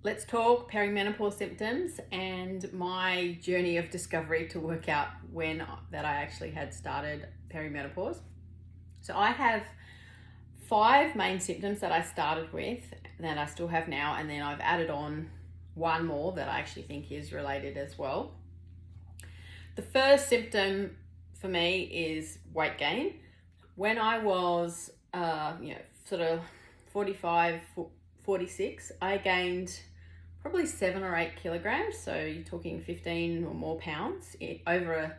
Let's talk perimenopause symptoms and my journey of discovery to work out that I actually had started perimenopause. So I have 5 main symptoms that I started with that I still have now, and then I've added on one more that I actually think is related as well. The first symptom for me is weight gain. When I was sort of 45, 46, I gained probably 7 or 8 kilograms. So you're talking 15 or more pounds over a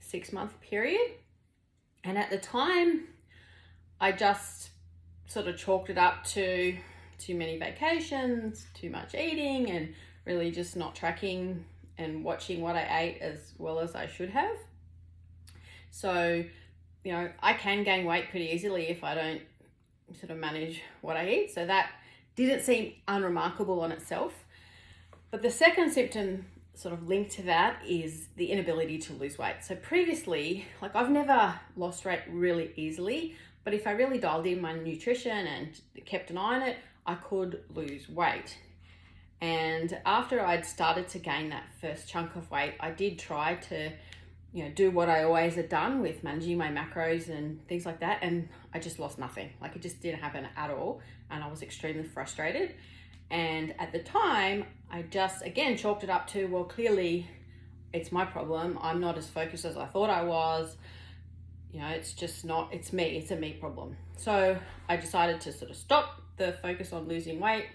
6-month period. And at the time, I just sort of chalked it up to too many vacations, too much eating, and really just not tracking and watching what I ate as well as I should have. So, I can gain weight pretty easily if I don't sort of manage what I eat. So that didn't seem unremarkable on itself. But the second symptom sort of linked to that is the inability to lose weight. So previously, I've never lost weight really easily, but if I really dialed in my nutrition and kept an eye on it, I could lose weight. And after I'd started to gain that first chunk of weight, I did try to do what I always had done with managing my macros and things like that. And I just lost nothing. It just didn't happen at all. And I was extremely frustrated. And at the time, I just, again, chalked it up to, well, clearly it's my problem. I'm not as focused as I thought I was. It's just not, it's me, it's a me problem. So I decided to sort of stop the focus on losing weight.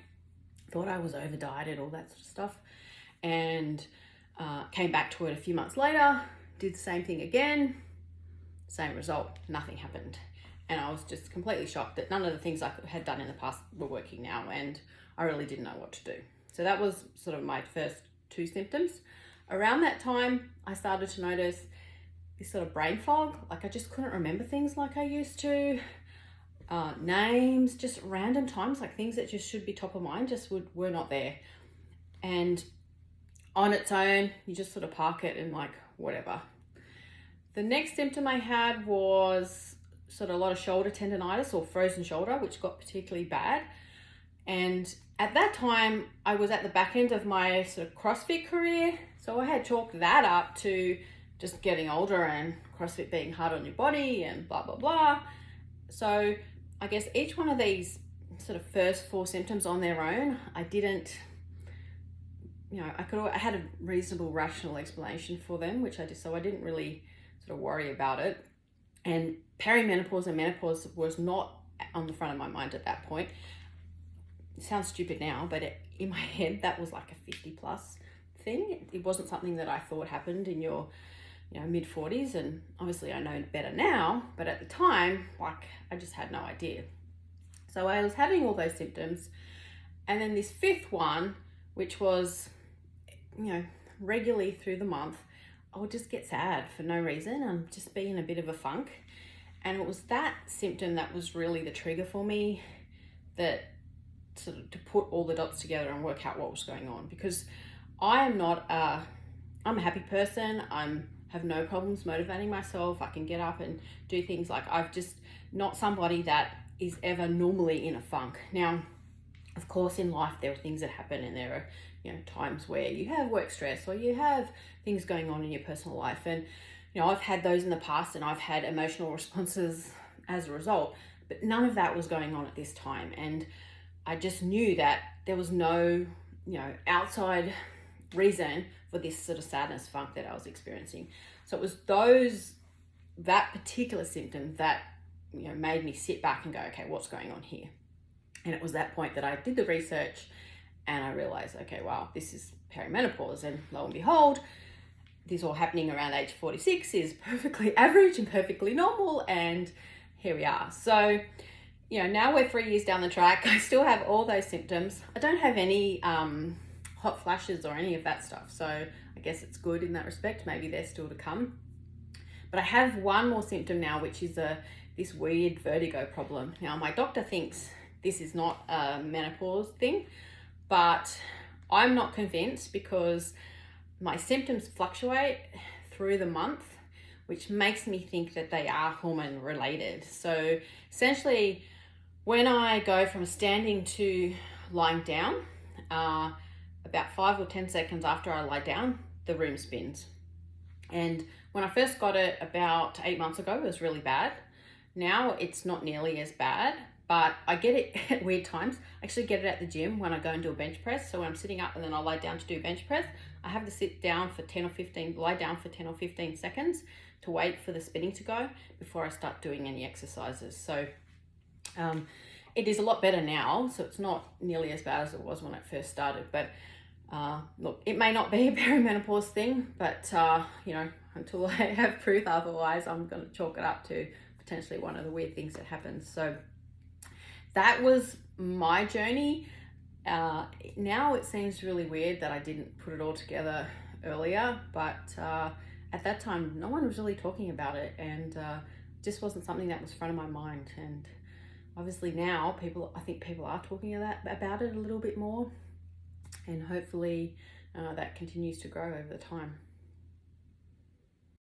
Thought I was over dieted, all that sort of stuff. And came back to it a few months later, did the same thing again, same result, nothing happened. And I was just completely shocked that none of the things I had done in the past were working now, and I really didn't know what to do. So that was sort of my first 2 symptoms. Around that time, I started to notice this sort of brain fog. I just couldn't remember things like I used to. Names, just random times, things that just should be top of mind just were not there. And on its own, you just sort of park it and whatever. The next symptom I had was sort of a lot of shoulder tendonitis or frozen shoulder, which got particularly bad. And at that time, I was at the back end of my sort of CrossFit career. So I had chalked that up to just getting older and CrossFit being hard on your body and blah, blah, blah. So I guess each one of these sort of first 4 symptoms on their own, I didn't, I had a reasonable rational explanation for them, so I didn't really sort of worry about it. And perimenopause and menopause was not on the front of my mind at that point. It sounds stupid now, but in my head, that was like a 50 plus thing. It wasn't something that I thought happened in your mid 40s. And obviously I know better now, but at the time, I just had no idea. So I was having all those symptoms. And then this 5th one, which was, regularly through the month, I would just get sad for no reason. I'm just be in a bit of a funk. And it was that symptom that was really the trigger for me, that sort of to put all the dots together and work out what was going on. Because I'm a happy person. Have no problems motivating myself. I can get up and do things. I've just not somebody that is ever normally in a funk. Now, of course, in life, there are things that happen, and there are, times where you have work stress or you have things going on in your personal life. And, I've had those in the past, and I've had emotional responses as a result, but none of that was going on at this time. And I just knew that there was no, outside reason for this sort of sadness funk that I was experiencing. So it was that particular symptom that, made me sit back and go, okay, what's going on here? And it was that point that I did the research and I realized, okay, wow, this is perimenopause. And lo and behold, this all happening around age 46 is perfectly average and perfectly normal. And here we are. So, now we're 3 years down the track. I still have all those symptoms. I don't have any hot flashes or any of that stuff. So I guess it's good in that respect. Maybe they're still to come. But I have one more symptom now, which is this weird vertigo problem. Now, my doctor thinks this is not a menopause thing, but I'm not convinced because my symptoms fluctuate through the month, which makes me think that they are hormone related. So essentially, when I go from standing to lying down, about 5 or 10 seconds after I lie down, the room spins. And when I first got it about 8 months ago, it was really bad. Now it's not nearly as bad, but I get it at weird times. I actually get it at the gym when I go and do a bench press. So when I'm sitting up and then I lie down to do bench press, I have to sit down for 10 or 15, lie down for 10 or 15 seconds to wait for the spinning to go before I start doing any exercises. So it is a lot better now. So it's not nearly as bad as it was when it first started, but look, it may not be a perimenopause thing, but you know, until I have proof otherwise, I'm going to chalk it up to potentially one of the weird things that happens. So that was my journey. Now it seems really weird that I didn't put it all together earlier, but at that time, no one was really talking about it, and just wasn't something that was front of my mind. And obviously now I think people are talking about it a little bit more, and hopefully that continues to grow over the time.